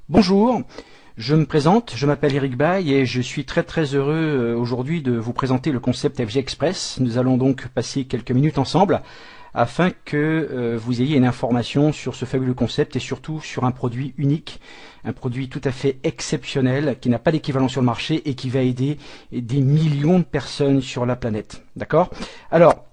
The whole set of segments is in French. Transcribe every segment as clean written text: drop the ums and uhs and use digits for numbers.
Bonjour, je me présente, je m'appelle Eric Baye et je suis très heureux aujourd'hui de vous présenter le concept FG Express. Nous allons donc passer quelques minutes ensemble afin que vous ayez une information sur ce fabuleux concept et surtout sur un produit unique, un produit tout à fait exceptionnel qui n'a pas d'équivalent sur le marché et qui va aider des millions de personnes sur la planète. D'accord ? Alors,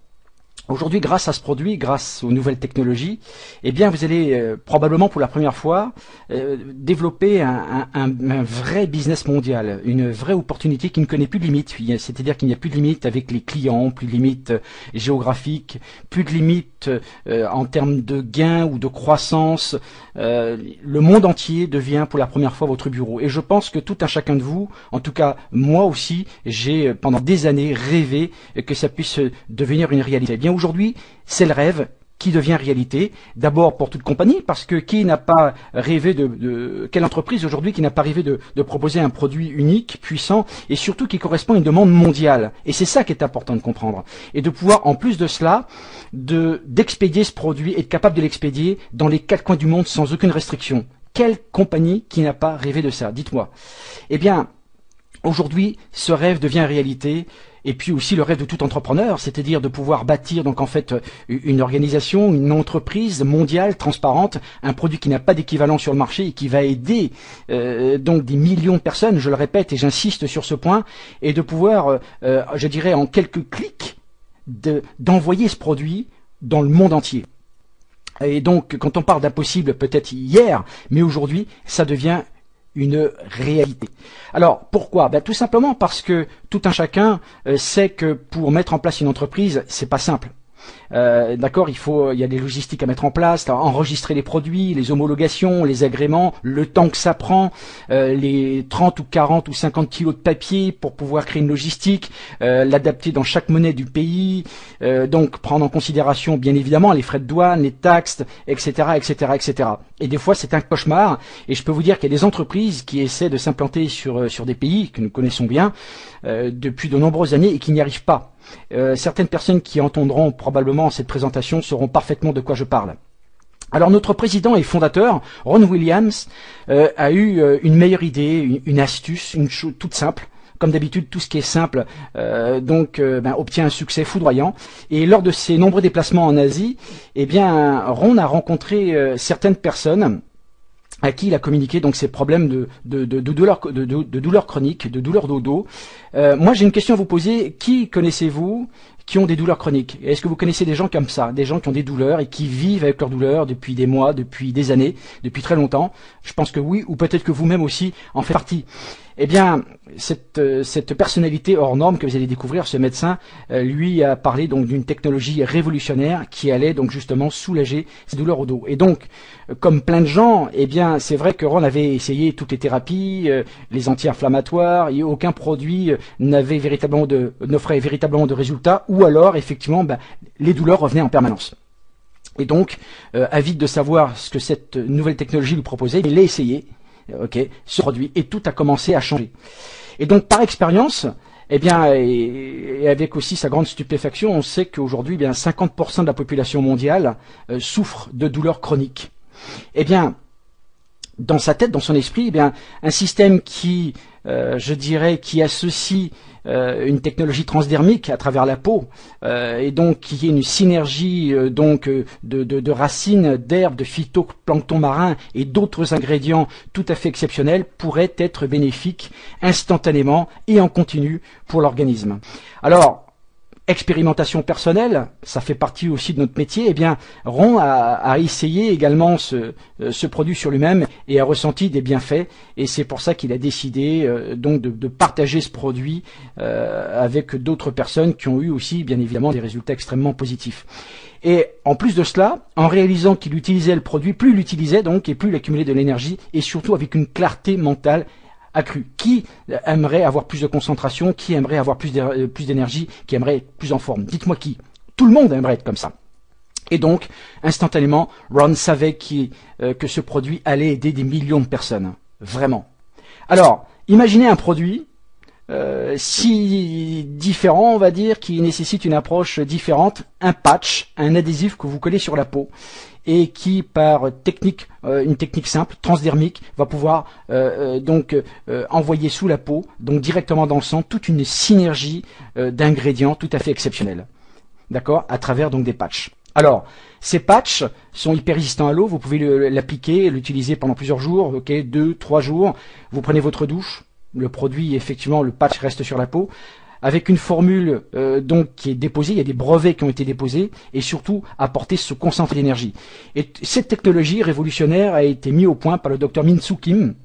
aujourd'hui, grâce à ce produit, grâce aux nouvelles technologies, eh bien, vous allez probablement pour la première fois développer un vrai business mondial, une vraie opportunité qui ne connaît plus de limites. C'est-à-dire qu'il n'y a plus de limites avec les clients, plus de limites géographiques, plus de limites en termes de gains ou de croissance. Le monde entier devient pour la première fois votre bureau. Et je pense que tout un chacun de vous, en tout cas moi aussi, j'ai pendant des années rêvé que ça puisse devenir une réalité. Eh bien, aujourd'hui, c'est le rêve qui devient réalité. D'abord pour toute compagnie, parce que qui n'a pas rêvé quelle entreprise aujourd'hui qui n'a pas rêvé de proposer un produit unique, puissant, et surtout qui correspond à une demande mondiale. Et c'est ça qui est important de comprendre. Et de pouvoir, en plus de cela, d'expédier ce produit, être capable de l'expédier dans les 4 coins du monde sans aucune restriction. Quelle compagnie qui n'a pas rêvé de ça? Dites-moi. Eh bien, aujourd'hui, ce rêve devient réalité. Et puis aussi le rêve de tout entrepreneur, c'est-à-dire de pouvoir bâtir donc en fait une organisation, une entreprise mondiale, transparente, un produit qui n'a pas d'équivalent sur le marché et qui va aider donc des millions de personnes, je le répète et j'insiste sur ce point, et de pouvoir, je dirais en quelques clics, d'envoyer ce produit dans le monde entier. Et donc quand on parle d'impossible peut-être hier, mais aujourd'hui ça devient une réalité. Alors pourquoi? Tout simplement parce que tout un chacun sait que pour mettre en place une entreprise, c'est pas simple. D'accord, il y a des logistiques à mettre en place, enregistrer les produits, les homologations, les agréments, le temps que ça prend, les 30 ou 40 ou 50 kilos de papier pour pouvoir créer une logistique, l'adapter dans chaque monnaie du pays, donc prendre en considération bien évidemment les frais de douane, les taxes, etc., etc., etc. Et des fois c'est un cauchemar, et je peux vous dire qu'il y a des entreprises qui essaient de s'implanter sur des pays que nous connaissons bien depuis de nombreuses années et qui n'y arrivent pas. Certaines personnes qui entendront probablement cette présentation sauront parfaitement de quoi je parle. Alors notre président et fondateur, Ron Williams, a eu une meilleure idée, une astuce, une chose toute simple. Comme d'habitude, tout ce qui est simple obtient un succès foudroyant. Et lors de ses nombreux déplacements en Asie, eh bien, Ron a rencontré certaines personnes à qui il a communiqué donc ses problèmes de douleurs chroniques, de douleurs de dos. Moi j'ai une question à vous poser. Qui connaissez-vous qui ont des douleurs chroniques? Est-ce que vous connaissez des gens comme ça, des gens qui ont des douleurs et qui vivent avec leurs douleurs depuis des mois, depuis des années, depuis très longtemps? Je pense que oui, ou peut-être que vous-même aussi en faites partie. Eh bien, cette personnalité hors norme que vous allez découvrir, ce médecin, lui a parlé donc d'une technologie révolutionnaire qui allait donc justement soulager ces douleurs au dos. Et donc, comme plein de gens, eh bien, c'est vrai que Ron avait essayé toutes les thérapies, les anti-inflammatoires, et aucun produit n'offrait véritablement de résultats, ou alors, effectivement, les douleurs revenaient en permanence. Et donc, avide de savoir ce que cette nouvelle technologie lui proposait, il l'a essayé. Ce produit, et tout a commencé à changer. Et donc par expérience, eh bien, et avec aussi sa grande stupéfaction, on sait qu'aujourd'hui, 50% de la population mondiale souffre de douleurs chroniques. Eh bien, dans sa tête, dans son esprit, un système qui, je dirais, qui associe une technologie transdermique à travers la peau, et donc qui est une synergie de racines, d'herbes, de phytoplancton marin et d'autres ingrédients tout à fait exceptionnels pourrait être bénéfique instantanément et en continu pour l'organisme. Alors, expérimentation personnelle, ça fait partie aussi de notre métier. Eh bien, Ron a essayé également ce produit sur lui-même et a ressenti des bienfaits. Et c'est pour ça qu'il a décidé donc de partager ce produit avec d'autres personnes qui ont eu aussi, bien évidemment, des résultats extrêmement positifs. Et en plus de cela, en réalisant qu'il utilisait le produit, plus il l'utilisait donc et plus il accumulait de l'énergie et surtout avec une clarté mentale accrue. Qui aimerait avoir plus de concentration? Qui aimerait avoir plus d'énergie? Qui aimerait être plus en forme? Dites-moi qui. Tout le monde aimerait être comme ça. Et donc, instantanément, Ron savait que ce produit allait aider des millions de personnes. Vraiment. Alors, imaginez un produit si différents, on va dire, qui nécessitent une approche différente. Un patch, un adhésif que vous collez sur la peau et qui, par technique, une technique simple, transdermique, va pouvoir envoyer sous la peau, donc directement dans le sang, toute une synergie d'ingrédients tout à fait exceptionnels. D'accord, à travers donc des patchs. Alors, ces patchs sont hyper résistants à l'eau, vous pouvez l'appliquer, l'utiliser pendant plusieurs jours, ok, 2-3 jours. Vous prenez votre douche, le produit, effectivement, le patch reste sur la peau, avec une formule donc qui est déposée, il y a des brevets qui ont été déposés, et surtout apporter ce concentré d'énergie. Et cette technologie révolutionnaire a été mise au point par le docteur Min-Soo Kim,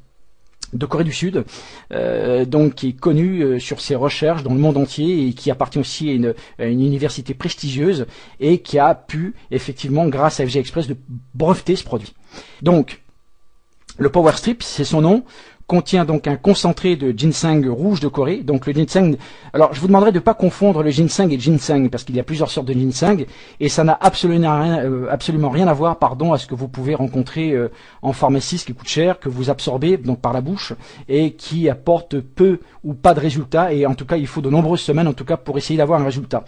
de Corée du Sud, donc qui est connu sur ses recherches dans le monde entier et qui appartient aussi à une université prestigieuse et qui a pu effectivement, grâce à FG Express, de breveter ce produit. Donc, le Power Strip, c'est son nom, contient donc un concentré de ginseng rouge de Corée. Donc le ginseng, alors je vous demanderai de ne pas confondre le ginseng et le ginseng parce qu'il y a plusieurs sortes de ginseng et ça n'a absolument rien à voir, à ce que vous pouvez rencontrer en pharmacie, ce qui coûte cher, que vous absorbez donc par la bouche et qui apporte peu ou pas de résultats, et en tout cas il faut de nombreuses semaines en tout cas pour essayer d'avoir un résultat.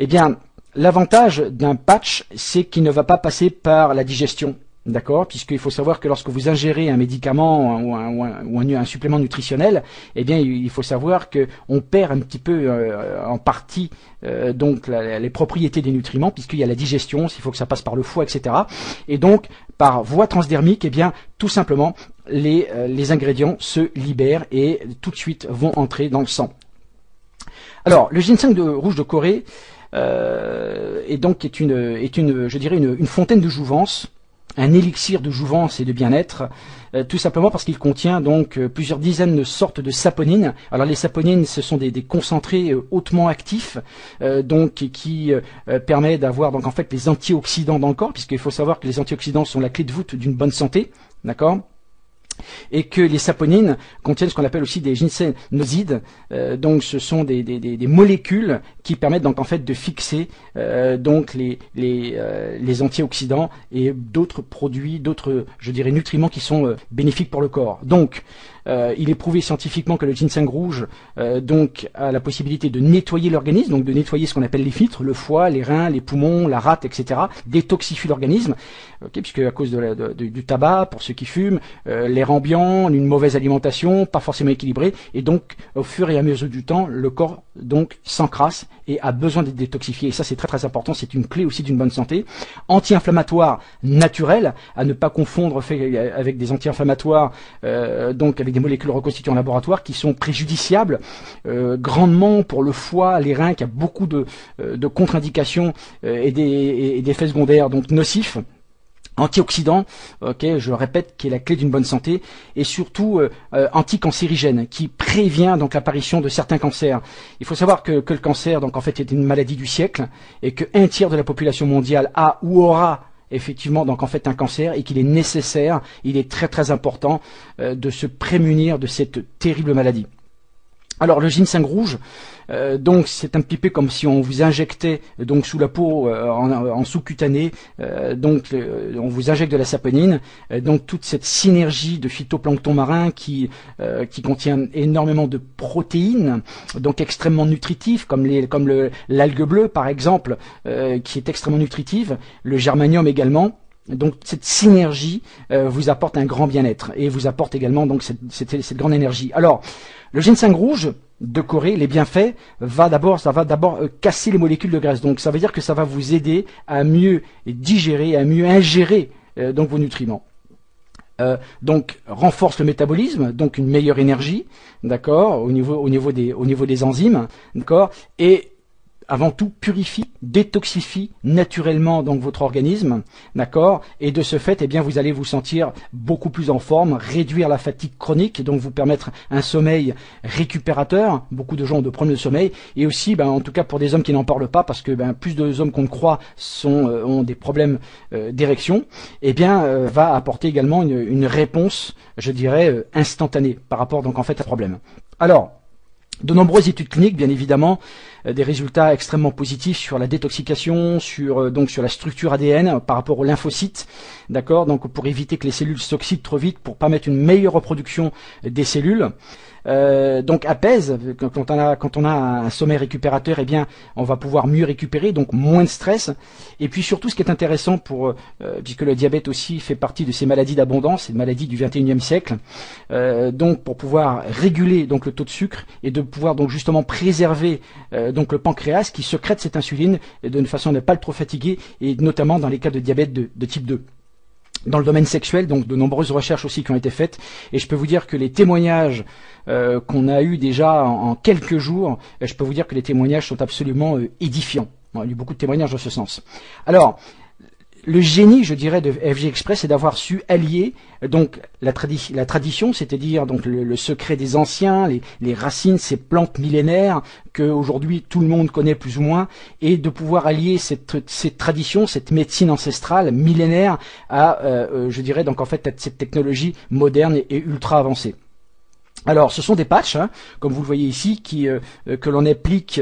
Eh bien, l'avantage d'un patch, c'est qu'il ne va pas passer par la digestion. D'accord, puisqu'il faut savoir que lorsque vous ingérez un médicament ou un supplément nutritionnel, eh bien il faut savoir que on perd un petit peu en partie donc les propriétés des nutriments, puisqu'il y a la digestion, il faut que ça passe par le foie, etc. Et donc par voie transdermique, eh bien tout simplement les ingrédients se libèrent et tout de suite vont entrer dans le sang. Alors le ginseng rouge de Corée est une fontaine de jouvence, un élixir de jouvence et de bien-être, tout simplement parce qu'il contient donc plusieurs dizaines de sortes de saponines. Alors les saponines, ce sont des concentrés hautement actifs, donc qui permet d'avoir donc en fait les antioxydants dans le corps, puisqu'il faut savoir que les antioxydants sont la clé de voûte d'une bonne santé, d'accord ? Et que les saponines contiennent ce qu'on appelle aussi des ginsénosides, donc ce sont des molécules qui permettent donc en fait de fixer donc les antioxydants et d'autres produits, d'autres nutriments qui sont bénéfiques pour le corps. Donc il est prouvé scientifiquement que le ginseng rouge donc a la possibilité de nettoyer l'organisme, donc de nettoyer ce qu'on appelle les filtres, le foie, les reins, les poumons, la rate, etc. Détoxifie l'organisme, puisque à cause du tabac, pour ceux qui fument, l'air ambiant, une mauvaise alimentation, pas forcément équilibrée, et donc au fur et à mesure du temps, le corps donc s'encrasse et a besoin d'être détoxifié. Et ça c'est très très important, c'est une clé aussi d'une bonne santé. Anti-inflammatoire naturel, à ne pas confondre avec des anti-inflammatoires, donc avec des molécules reconstituées en laboratoire qui sont préjudiciables grandement pour le foie, les reins, qui a beaucoup de contre-indications et d'effets secondaires donc nocifs. Antioxydant, je répète, qui est la clé d'une bonne santé, et surtout anticancérigène, qui prévient donc l'apparition de certains cancers. Il faut savoir que le cancer, donc en fait, est une maladie du siècle, et que 1/3 de la population mondiale a ou aura effectivement donc en fait un cancer, et qu'il est nécessaire, il est très très important de se prémunir de cette terrible maladie. Alors le ginseng rouge, donc c'est un petit peu comme si on vous injectait donc sous la peau en sous-cutané, on vous injecte de la saponine, donc toute cette synergie de phytoplancton marin qui contient énormément de protéines, donc extrêmement nutritifs, comme l'algue bleue par exemple, qui est extrêmement nutritive, le germanium également. Donc cette synergie vous apporte un grand bien-être et vous apporte également donc cette grande énergie. Alors le ginseng rouge de Corée, les bienfaits, ça va d'abord casser les molécules de graisse. Donc ça veut dire que ça va vous aider à mieux digérer, à mieux ingérer donc vos nutriments. Donc renforce le métabolisme, donc une meilleure énergie, d'accord, au niveau des enzymes, d'accord, et avant tout purifie, détoxifie naturellement donc votre organisme, d'accord, et de ce fait, eh bien, vous allez vous sentir beaucoup plus en forme, réduire la fatigue chronique, donc vous permettre un sommeil récupérateur. Beaucoup de gens ont de problèmes de sommeil, et aussi, en tout cas pour des hommes qui n'en parlent pas, parce que plus de hommes qu'on ne croit ont des problèmes d'érection, eh bien, va apporter également une réponse, je dirais, instantanée par rapport donc en fait à ce problème. Alors, de nombreuses études cliniques, bien évidemment, des résultats extrêmement positifs sur la détoxication, sur la structure ADN par rapport aux lymphocytes, d'accord, donc pour éviter que les cellules s'oxydent trop vite, pour permettre une meilleure reproduction des cellules. donc apaise. Quand on a un sommeil récupérateur, eh bien, on va pouvoir mieux récupérer, donc moins de stress. Et puis surtout, ce qui est intéressant puisque le diabète aussi fait partie de ces maladies d'abondance, ces maladies du 21e siècle, donc pour pouvoir réguler donc le taux de sucre et de pouvoir donc justement préserver donc le pancréas qui sécrète cette insuline de façon à ne pas le trop fatiguer, et notamment dans les cas de diabète de type 2. Dans le domaine sexuel, donc de nombreuses recherches aussi qui ont été faites, et je peux vous dire que les témoignages qu'on a eu déjà en quelques jours, je peux vous dire que les témoignages sont absolument édifiants. Bon, il y a eu beaucoup de témoignages dans ce sens. Alors, le génie, je dirais, de FG Express, c'est d'avoir su allier donc la tradition, c'est-à-dire donc le secret des anciens, les racines, ces plantes millénaires que aujourd'hui tout le monde connaît plus ou moins, et de pouvoir allier cette tradition, cette médecine ancestrale millénaire à, je dirais donc en fait cette technologie moderne et ultra avancée. Alors, ce sont des patchs, hein, comme vous le voyez ici, que l'on applique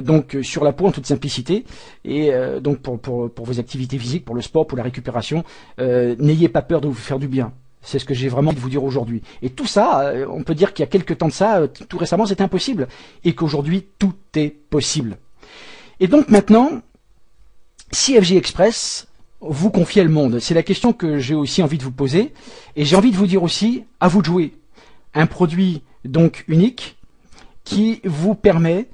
donc sur la peau en toute simplicité, et donc pour vos activités physiques, pour le sport, pour la récupération, n'ayez pas peur de vous faire du bien. C'est ce que j'ai vraiment envie de vous dire aujourd'hui. Et tout ça, on peut dire qu'il y a quelques temps de ça, tout récemment, c'était impossible, et qu'aujourd'hui, tout est possible. Et donc maintenant, si FG Express vous confiait le monde, c'est la question que j'ai aussi envie de vous poser, et j'ai envie de vous dire aussi, à vous de jouer. Un produit donc unique qui vous permet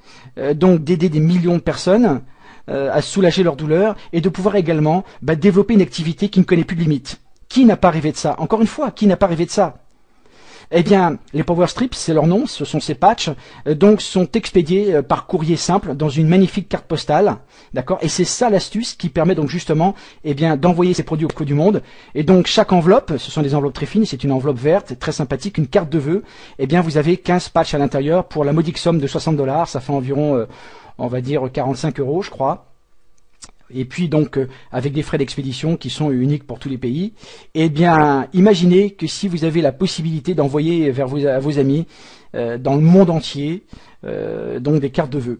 donc d'aider des millions de personnes à soulager leur douleur et de pouvoir également développer une activité qui ne connaît plus de limites. Qui n'a pas rêvé de ça? Encore une fois, qui n'a pas rêvé de ça? Eh bien, les Power Strips, c'est leur nom, ce sont ces patchs, donc sont expédiés par courrier simple dans une magnifique carte postale, d'accord? Et c'est ça l'astuce qui permet donc justement, eh bien, d'envoyer ces produits au bout du monde. Et donc chaque enveloppe, ce sont des enveloppes très fines, c'est une enveloppe verte, très sympathique, une carte de vœux. Eh bien, vous avez 15 patchs à l'intérieur pour la modique somme de $60, ça fait environ, on va dire 45 €, je crois. Et puis donc avec des frais d'expédition qui sont uniques pour tous les pays. Eh bien, imaginez que si vous avez la possibilité d'envoyer à vos amis dans le monde entier donc des cartes de vœux,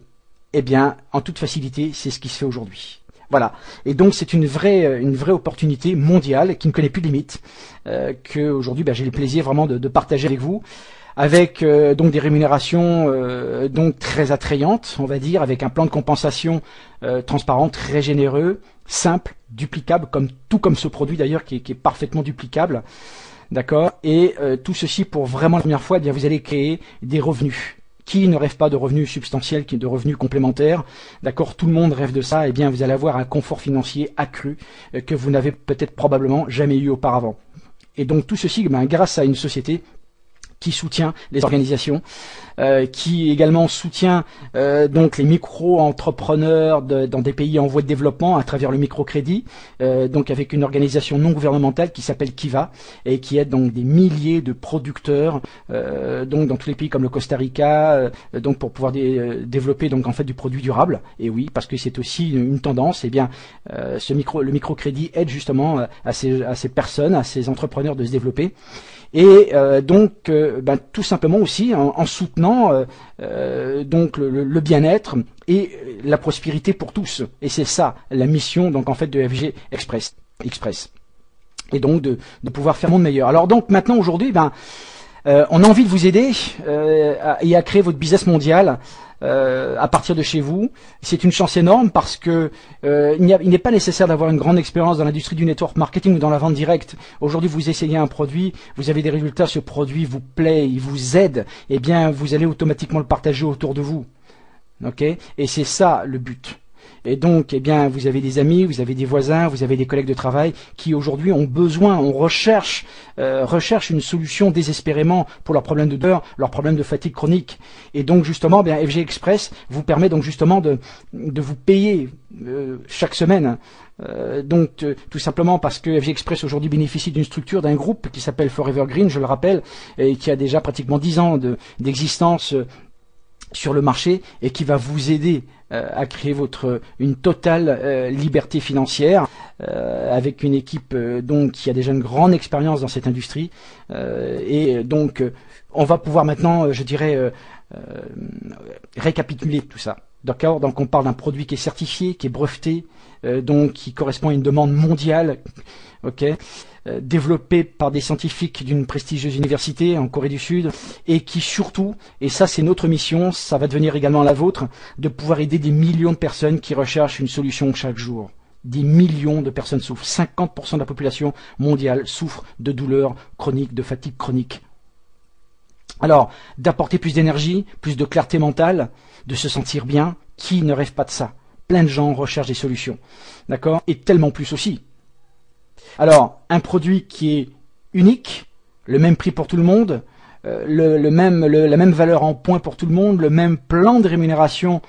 eh bien, en toute facilité, c'est ce qui se fait aujourd'hui. Voilà. Et donc c'est une vraie opportunité mondiale qui ne connaît plus de limites, que aujourd'hui j'ai le plaisir vraiment de partager avec vous. Avec donc des rémunérations donc très attrayantes, on va dire, avec un plan de compensation transparent, très généreux, simple, duplicable, tout comme ce produit d'ailleurs qui est parfaitement duplicable, d'accord. Et tout ceci pour vraiment la première fois, eh bien vous allez créer des revenus. Qui ne rêve pas de revenus substantiels, de revenus complémentaires, d'accord? Tout le monde rêve de ça. Eh bien vous allez avoir un confort financier accru que vous n'avez peut-être probablement jamais eu auparavant. Et donc tout ceci, grâce à une société qui soutient les organisations, qui également soutient donc les micro-entrepreneurs dans des pays en voie de développement à travers le microcrédit, donc avec une organisation non gouvernementale qui s'appelle Kiva et qui aide donc des milliers de producteurs donc dans tous les pays comme le Costa Rica, donc pour pouvoir développer donc en fait du produit durable. Et oui, parce que c'est aussi une tendance. Et bien le microcrédit aide justement à ces personnes, à ces entrepreneurs de se développer. Et donc tout simplement aussi en soutenant donc le bien-être et la prospérité pour tous. Et c'est ça la mission donc en fait de FG Express. Et donc de pouvoir faire un monde meilleur. Alors donc maintenant aujourd'hui, on a envie de vous aider à créer votre business mondial. À partir de chez vous, c'est une chance énorme parce que il n'est pas nécessaire d'avoir une grande expérience dans l'industrie du network marketing ou dans la vente directe. Aujourd'hui, vous essayez un produit, vous avez des résultats, ce produit vous plaît, il vous aide, eh bien, vous allez automatiquement le partager autour de vous. Ok? Et c'est ça le but. Et donc, eh bien, vous avez des amis, vous avez des voisins, vous avez des collègues de travail qui aujourd'hui ont besoin, recherchent une solution désespérément pour leurs problèmes de douleur, leurs problèmes de fatigue chronique. Et donc, justement, FG Express vous permet donc justement de vous payer chaque semaine. Tout simplement parce que FG Express aujourd'hui bénéficie d'une structure, d'un groupe qui s'appelle Forever Green, je le rappelle, et qui a déjà pratiquement 10 ans d'existence sur le marché et qui va vous aider à créer une totale liberté financière avec une équipe donc qui a déjà une grande expérience dans cette industrie et donc on va pouvoir maintenant je dirais récapituler tout ça. D'accord? Donc on parle d'un produit qui est certifié, qui est breveté, donc qui correspond à une demande mondiale, ok, développé par des scientifiques d'une prestigieuse université en Corée du Sud, et qui surtout, et ça c'est notre mission, ça va devenir également la vôtre, de pouvoir aider des millions de personnes qui recherchent une solution chaque jour. Des millions de personnes souffrent. 50% de la population mondiale souffre de douleurs chroniques, de fatigue chronique. Alors, d'apporter plus d'énergie, plus de clarté mentale, de se sentir bien, qui ne rêve pas de ça? Plein de gens recherchent des solutions. D'accord? Et tellement plus aussi. Alors, un produit qui est unique, le même prix pour tout le monde, la même valeur en points pour tout le monde, le même plan de rémunération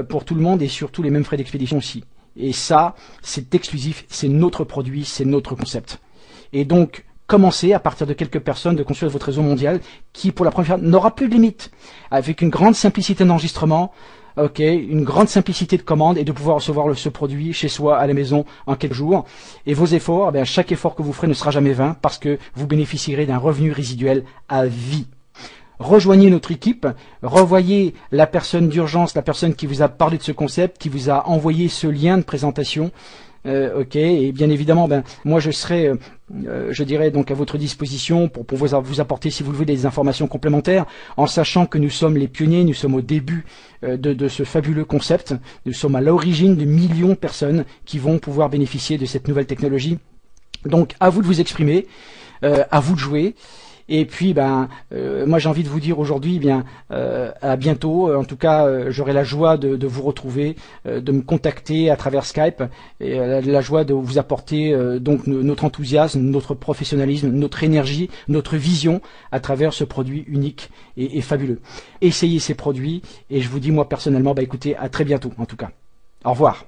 pour tout le monde et surtout les mêmes frais d'expédition aussi. Et ça, c'est exclusif, c'est notre produit, c'est notre concept. Et donc, commencez à partir de quelques personnes de construire votre réseau mondial qui, pour la première fois, n'aura plus de limite, avec une grande simplicité d'enregistrement, une grande simplicité de commande et de pouvoir recevoir ce produit chez soi à la maison en quelques jours. Et vos efforts, chaque effort que vous ferez ne sera jamais vain parce que vous bénéficierez d'un revenu résiduel à vie. Rejoignez notre équipe, revoyez la personne d'urgence, la personne qui vous a parlé de ce concept, qui vous a envoyé ce lien de présentation. Et bien évidemment, moi je serai, je dirais donc à votre disposition pour vous apporter, si vous le voulez, des informations complémentaires, en sachant que nous sommes les pionniers, nous sommes au début de ce fabuleux concept, nous sommes à l'origine de millions de personnes qui vont pouvoir bénéficier de cette nouvelle technologie. Donc à vous de vous exprimer, à vous de jouer. Et puis, moi j'ai envie de vous dire aujourd'hui, à bientôt. En tout cas, j'aurai la joie de vous retrouver, de me contacter à travers Skype, et la joie de vous apporter donc notre enthousiasme, notre professionnalisme, notre énergie, notre vision à travers ce produit unique et fabuleux. Essayez ces produits, et je vous dis moi personnellement, écoutez, à très bientôt en tout cas. Au revoir.